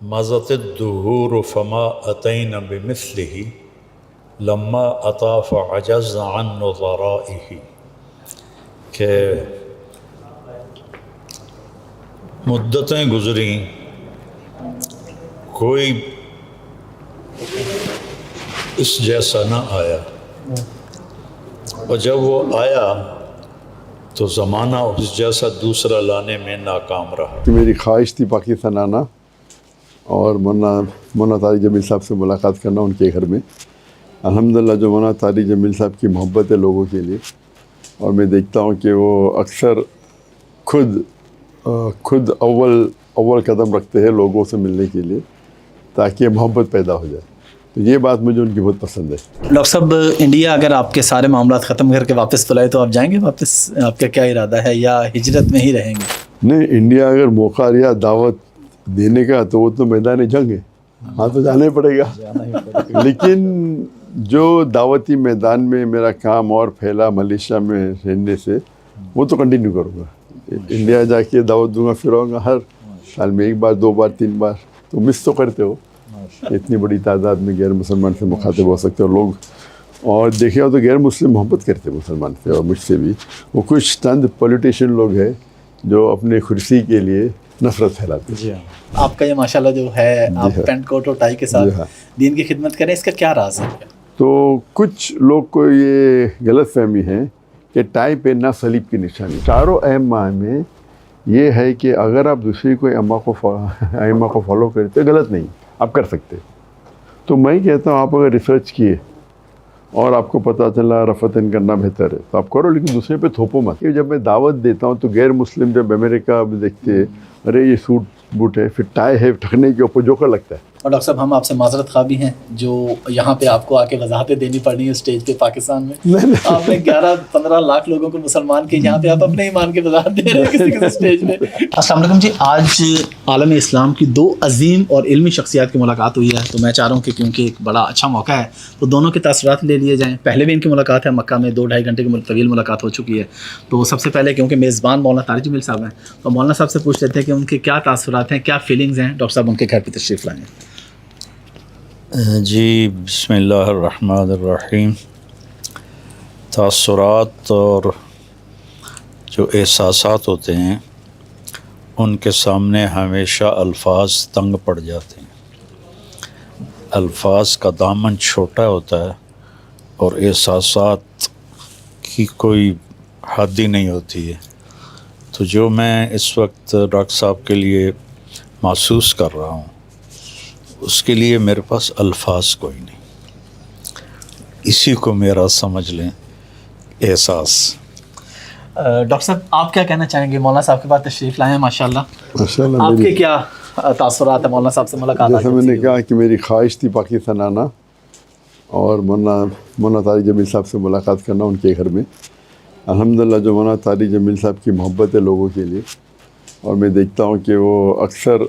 مضت الدہور فما اتین بمثلہ لما اطا فعجز عن نظرائہ، کہ مدتیں گزریں کوئی اس جیسا نہ آیا، اور جب وہ آیا تو زمانہ اس جیسا دوسرا لانے میں ناکام رہا۔ میری خواہش تھی پاکستان آنا اور مولانا طارق جمیل صاحب سے ملاقات کرنا ان کے گھر میں۔ الحمدللہ جو مولانا طارق جمیل صاحب کی محبت ہے لوگوں کے لیے، اور میں دیکھتا ہوں کہ وہ اکثر خود اول قدم رکھتے ہیں لوگوں سے ملنے کے لیے تاکہ محبت پیدا ہو جائے، تو یہ بات مجھے ان کی بہت پسند ہے۔ ڈاکٹر صاحب، انڈیا اگر آپ کے سارے معاملات ختم کر کے واپس بلائے تو آپ جائیں گے واپس؟ آپ کا کیا ارادہ ہے، یا ہجرت میں ہی رہیں گے؟ نہیں، انڈیا اگر موقع لیا دعوت دینے کا تو وہ تو میدان جنگ ہے، ہاں تو جانا ہی پڑے گا، لیکن جو دعوتی میدان میں میرا کام اور پھیلا ملیشیا میں رہنے سے وہ تو کنٹینیو کروں گا۔ انڈیا جا کے دعوت دوں گا، پھر آؤں گا ہر سال میں 1 بار 2 بار 3 بار، تو مس تو کرتے ہو، اتنی بڑی تعداد میں غیر مسلمان سے مخاطب ہو سکتے ہو لوگ، اور دیکھے ہو تو غیر مسلم محبت کرتے مسلمان سے، اور مجھ سے بھی۔ وہ کچھ چند پولیٹیشین لوگ ہیں جو اپنے کرسی کے لیے نفرت پھیلاتے ہیں۔ جی ہاں، آپ کا یہ ماشاءاللہ جو ہے، آپ پینٹ کوٹ اور ٹائی کے ساتھ دین کی خدمت کریں، اس کا کیا راز ہے؟ تو کچھ لوگ کو یہ غلط فہمی ہے کہ ٹائی پہننا صلیب کی نشانی۔ چاروں ائمہ میں یہ ہے کہ اگر آپ دوسری کوئی ائمہ کو فالو کرتے غلط نہیں، آپ کر سکتے، تو میں کہتا ہوں آپ اگر ریسرچ کیے اور آپ کو پتہ چلا رفتن کرنا بہتر ہے تو آپ کرو، لیکن دوسرے پہ تھوپو مت۔ جب میں دعوت دیتا ہوں تو غیر مسلم جب امریکہ دیکھتے ہیں، ارے یہ سوٹ بوٹ ہے، پھر ٹائی ہے، ٹھکنے کے اوپر جوکر لگتا ہے۔ اور ڈاکٹر صاحب، ہم آپ سے معذرت خواہ بھی ہیں جو یہاں پہ آپ کو آ کے وضاحتیں دینی پڑنی ہے اسٹیج پہ پاکستان میں۔ آپ نے 11-15 لاکھ لوگوں کو مسلمان کے، یہاں پہ آپ اپنے ایمان کی وضاحت دے رہے ہیں کسی اسٹیج پہ۔ السلام علیکم جی، آج عالم اسلام کی 2 عظیم اور علمی شخصیات کی ملاقات ہوئی ہے، تو میں چاہ رہا ہوں کہ کیونکہ ایک بڑا اچھا موقع ہے تو دونوں کے تاثرات لے لیے جائیں۔ پہلے بھی ان کی ملاقات ہے مکہ میں، 2-2.5 گھنٹے کی طویل ملاقات ہو چکی ہے، تو سب سے پہلے کیونکہ میزبان مولانا طارق جمیل صاحب ہیں تو مولانا صاحب سے پوچھ لیتے ہیں کہ ان کے کیا تاثرات ہیں، کیا فیلنگز ہیں۔ ڈاکٹر صاحب ان کے گھر پہ تشریف لائیں۔ جی، بسم اللہ الرحمن الرحیم۔ تاثرات اور جو احساسات ہوتے ہیں ان کے سامنے ہمیشہ الفاظ تنگ پڑ جاتے ہیں، الفاظ کا دامن چھوٹا ہوتا ہے اور احساسات کی کوئی حد ہی نہیں ہوتی ہے۔ تو جو میں اس وقت ڈاکٹر صاحب کے لیے محسوس کر رہا ہوں اس کے لیے میرے پاس الفاظ کوئی نہیں، اسی کو میرا سمجھ لیں احساس۔ ڈاکٹر صاحب، آپ کیا کہنا چاہیں گے؟ مولانا صاحب کے پاس تشریف لائے ہیں، ماشاءاللہ آپ کے کیا تاثرات ہیں مولانا صاحب سے ملاقات؟ جیسا میں نے کہا کہ میری خواہش تھی پاکستان آنا اور مولانا طارق جمیل صاحب سے ملاقات کرنا ان کے گھر میں۔ الحمدللہ جو مولانا طارق جمیل صاحب کی محبت ہے لوگوں کے لیے، اور میں دیکھتا ہوں کہ وہ اکثر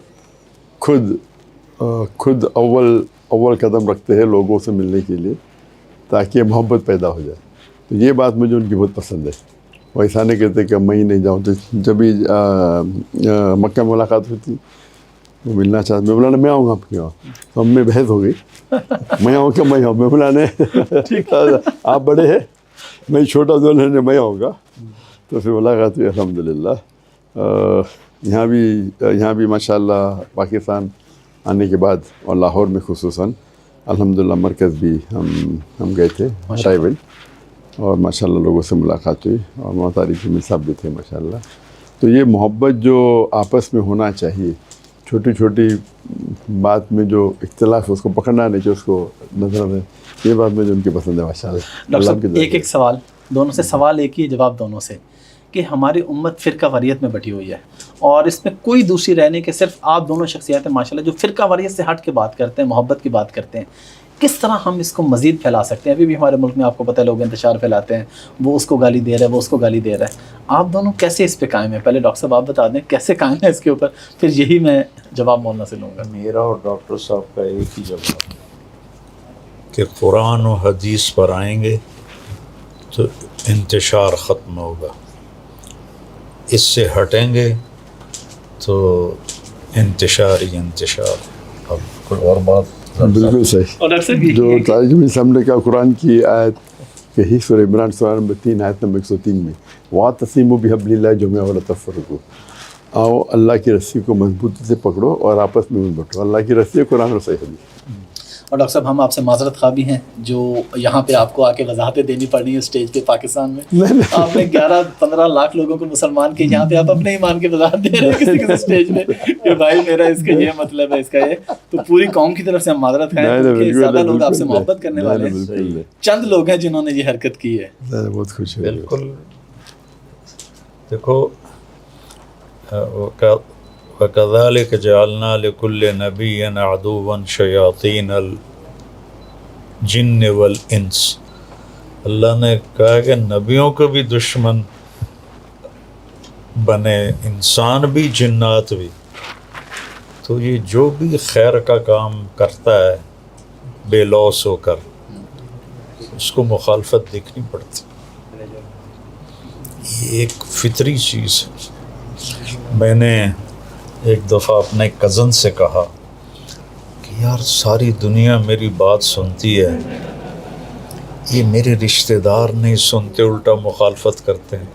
خود اول قدم رکھتے ہیں لوگوں سے ملنے کے لیے تاکہ محبت پیدا ہو جائے، تو یہ بات مجھے ان کی بہت پسند ہے۔ وہ ایسا نہیں کہتے کہ میں ہی نہیں جاؤں، تو جب بھی مکہ میں ملاقات ہوتی وہ ملنا چاہتے، میں بولا میں آؤں گا آپ کے وہاں، تو ہم میں بحث ہو گئی، میں آؤں کہ میں آؤں، میں بلانے آپ بڑے ہیں میں چھوٹا دونوں، میں آؤں گا، تو پھر ملاقات ہوئی الحمدللہ۔ یہاں بھی ماشاءاللہ پاکستان آنے کے بعد اور لاہور میں خصوصاً الحمدللہ مرکز بھی ہم گئے تھے ٹرائبل، اور ماشاءاللہ لوگوں سے ملاقات ہوئی، اور مولانا طارق جمیل صاحب بھی تھے ماشاءاللہ۔ تو یہ محبت جو آپس میں ہونا چاہیے، چھوٹی چھوٹی بات میں جو اختلاف ہے اس کو پکڑنا نہیں چاہیے، اس کو نظر میں، یہ بات مجھے ان کی پسند ہے ماشاءاللہ۔ ڈاکٹر صاحب، ایک سوال دونوں سے، سوال ایک ہی جواب دونوں سے، کہ ہماری امت فرقہ واریت میں بٹی ہوئی ہے اور اس میں کوئی دوسری رہنے کے صرف آپ دونوں شخصیات ہیں ماشاءاللہ جو فرقہ واریت سے ہٹ کے بات کرتے ہیں، محبت کی بات کرتے ہیں۔ کس طرح ہم اس کو مزید پھیلا سکتے ہیں؟ ابھی بھی ہمارے ملک میں آپ کو پتہ ہے لوگ انتشار پھیلاتے ہیں، وہ اس کو گالی دے رہا ہے، وہ اس کو گالی دے رہا ہے، آپ دونوں کیسے اس پہ قائم ہیں؟ پہلے ڈاکٹر صاحب آپ بتا دیں کیسے قائم ہیں اس کے اوپر، پھر یہی میں جواب مولانا سے لوں گا۔ میرا اور ڈاکٹر صاحب کا ایک ہی جواب کہ قرآن و حدیث پر آئیں گے تو انتشار ختم ہوگا، اس سے ہٹیں گے تو انتشار ہی انتشار۔ اب کوئی اور بات؟ بالکل صحیح. اور ڈاکٹر صاحب یہ جو طارق جمیل صاحب نے کہا قرآن کی آیت کہی سورہ عمران سورہ نمبر 3 آیت نمبر 103 میں وَاعْتَصِمُوا بِحَبْلِ اللَّهِ جَمِيعًا وَلَا تَفَرَّقُوا. آؤ اللہ کی رسی کو مضبوطی سے پکڑو اور آپس میں مت بٹو. اللہ کی رسی ہے قرآن اور صحیح حدیث. اور ڈاکٹر صاحب ہم آپ سے معذرت خواہ بھی ہیں جو یہاں پہ آپ کو آ کے وضاحتیں دینی پڑ رہی ہیں اسٹیج پہ پاکستان میں. آپ نے 11-15 لاکھ لوگوں کو مسلمان کے یہاں پہ آپ اپنے ایمان کی وضاحت دے رہے ہیں کسی کسی اسٹیج پہ کہ بھائی میرا اس کا یہ مطلب ہے، اس کا یہ. تو پوری قوم کی طرف سے ہم معذرت خواہ ہیں کہ زیادہ لوگ آپ سے محبت کرنے والے ہیں، چند لوگ ہیں جنہوں نے یہ حرکت کی ہے. بہت خوش ہے. بالکل. دیکھو وَكَذَلِكَ جَعَلْنَا لِكُلِّ نَبِيٍّ عَدُوًّا شَيَاطِينَ الْجِنِّ وَالْإِنسِ. اللہ نے کہا کہ نبیوں کو بھی دشمن بنے، انسان بھی جنات بھی. تو یہ جو بھی خیر کا کام کرتا ہے بے لوث ہو کر، اس کو مخالفت دیکھنی پڑتی. یہ ایک فطری چیز ہے. میں نے ایک دفعہ اپنے کزن سے کہا کہ یار ساری دنیا میری بات سنتی ہے، یہ میرے رشتہ دار نہیں سنتے، الٹا مخالفت کرتے ہیں.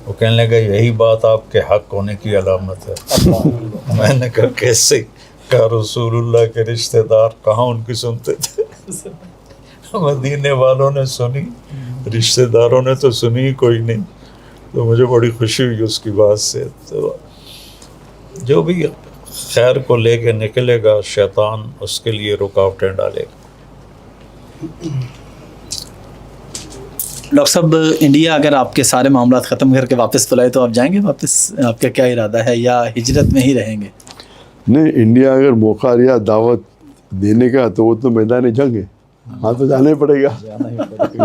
وہ کہنے لگا یہی بات آپ کے حق ہونے کی علامت ہے. میں نے کہا کیسے؟ کہا رسول اللہ کے رشتہ دار کہاں ان کی سنتے تھے، مدینے والوں نے سنی، رشتہ داروں نے تو سنی کوئی نہیں. تو مجھے بڑی خوشی ہوئی اس کی بات سے. تو جو بھی خیر کو لے کے نکلے گا شیطان اس کے لیے رکاوٹیں ڈالے گا. ڈاکٹر صاحب انڈیا اگر آپ کے سارے معاملات ختم کر کے واپس بلائے تو آپ جائیں گے واپس؟ آپ کا کیا ارادہ ہے یا ہجرت میں ہی رہیں گے؟ نہیں، انڈیا اگر موقع لیا دعوت دینے کا تو وہ تو میدان جنگ ہے، وہاں تو جانا ہی پڑے گا.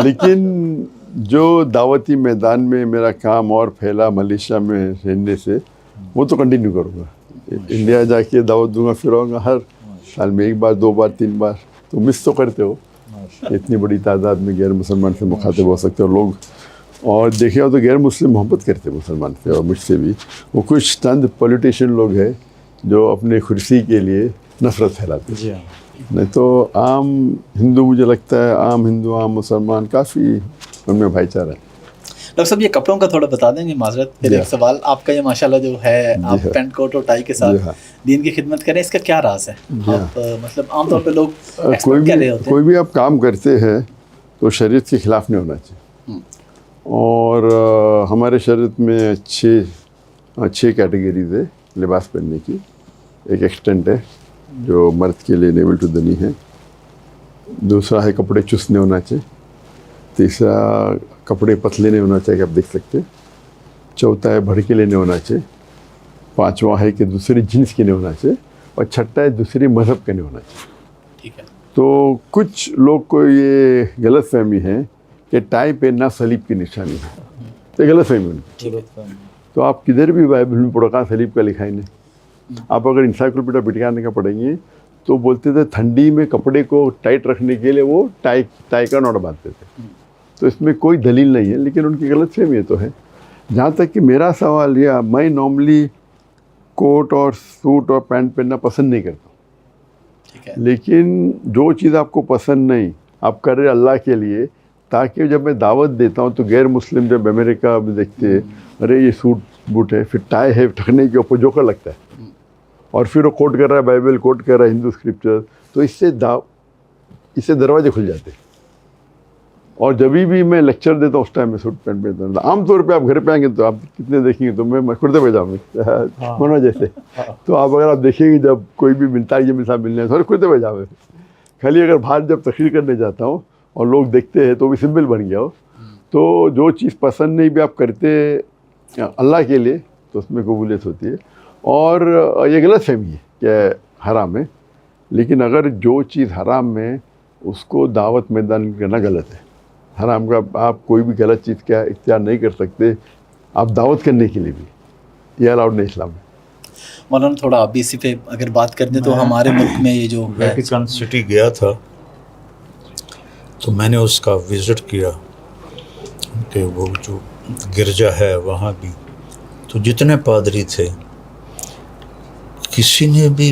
لیکن جو دعوتی میدان میں میرا کام اور پھیلا ملیشیا میں رہنے سے، وہ تو کنٹینیو کروں گا. انڈیا جا کے دعوت دوں گا، پھر آؤں گا ہر سال میں 1 بار 2 بار 3 بار. تو مس تو کرتے ہو، اتنی بڑی تعداد میں غیر مسلمان سے مخاطب ہو سکتے ہو لوگ. اور دیکھے ہو تو غیر مسلم محبت کرتے مسلمان سے اور مجھ سے بھی. وہ کچھ چند پولیٹیشین لوگ ہیں جو اپنے کرسی کے لیے نفرت پھیلاتے ہیں. نہیں تو عام ہندو، مجھے لگتا ہے عام ہندو عام مسلمان کافی ان میں بھائی چارہ ہے. ڈاکٹر صاحب یہ کپڑوں کا تھوڑا بتا دیں گے معذرت. پھر ایک سوال، آپ کا یہ ماشاءاللہ جو ہے آپ پینٹ کوٹ اور ٹائی کے ساتھ دین کی خدمت کریں، اس کا کیا راز ہے؟ آپ مطلب عام طور پہ لوگ ایکسپیکٹ کر رہے ہوتے ہیں. کوئی بھی آپ کام کرتے ہیں تو شریعت کے خلاف نہیں ہونا چاہیے. اور ہمارے شریعت میں 6 کیٹیگریز ہے لباس پہننے کی. ایک ایکسٹینٹ ہے جو مرد کے لیے نیول ٹو دی نی ہے. دوسرا ہے کپڑے چست نہیں ہونا چاہیے. تیسرا کپڑے پتلے نہیں ہونا چاہیے کہ آپ دیکھ سکتے. چوتھا ہے بھڑکیلے نہیں ہونا چاہیے. پانچواں ہے کہ دوسری جنس کے نہیں ہونا چاہیے. اور چھٹا ہے دوسری مذہب کے نہیں ہونا چاہیے. ٹھیک ہے. تو کچھ لوگ کو یہ غلط فہمی ہے کہ ٹائی پہننا صلیب کی نشانی ہے. تو غلط فہمی ان کی. تو آپ کدھر بھی بائبل میں پڑھو کہاں صلیب کا لکھا ہی نہیں. آپ اگر انسائکلوپیڈیا برٹانیہ کا پڑھیں گے تو بولتے تھے ٹھنڈی میں کپڑے کو ٹائٹ رکھنے کے لیے وہ ٹائی کا نوٹ باندھتے تھے. تو اس میں کوئی دلیل نہیں ہے، لیکن ان کی غلط فہمی تو ہے. جہاں تک کہ میرا سوال یہ، میں نارملی کوٹ اور سوٹ اور پینٹ پہننا پسند نہیں کرتا ہوں. لیکن جو چیز آپ کو پسند نہیں، آپ کر رہے اللہ کے لیے، تاکہ جب میں دعوت دیتا ہوں تو غیر مسلم جب امریکہ میں دیکھتے ہیں ارے یہ سوٹ بوٹ ہے، پھر ٹائی ہے ٹھکنے کے اوپر جوکر لگتا ہے، اور پھر وہ کوٹ کر رہا ہے بائبل، کوٹ کر رہا ہے ہندو اسکرپچر، تو اس سے دروازے کھل جاتے ہیں. اور جبھی بھی میں لیکچر دیتا ہوں اس ٹائم میں سوٹ پینٹ پہنتا ہوں. عام طور پہ آپ گھر پہ آئیں گے تو آپ کتنے دیکھیں گے تو میں کرتے پہ جاؤں گا ہونا جیسے. تو آپ اگر آپ دیکھیں گے جب کوئی بھی ملتا ہے یہ میرے ساتھ ملنے ہے کرتے پہ جاؤں گے. خالی اگر باہر جب تقریر کرنے جاتا ہوں اور لوگ دیکھتے ہیں تو بھی سمبل بن گیا ہو. تو جو چیز پسند نہیں بھی آپ کرتے اللہ کے لیے تو اس میں قبولیت ہوتی ہے. اور یہ غلط فہمی ہے کہ حرام ہے، لیکن اگر جو چیز حرام ہے اس کو دعوت میدان کرنا غلط ہے. حرام کا آپ کوئی بھی غلط چیز کا اختیار نہیں کر سکتے، آپ دعوت کرنے کے لیے بھی، یہ الاؤڈ نہیں اسلام میں. مولانا تھوڑا آپ بھی اسی پہ اگر بات کر دیں تو ہمارے ملک میں یہ جو ویٹیکن سٹی گیا تھا تو میں نے اس کا وزٹ کیا کہ وہ جو گرجا ہے وہاں بھی تو جتنے پادری تھے کسی نے بھی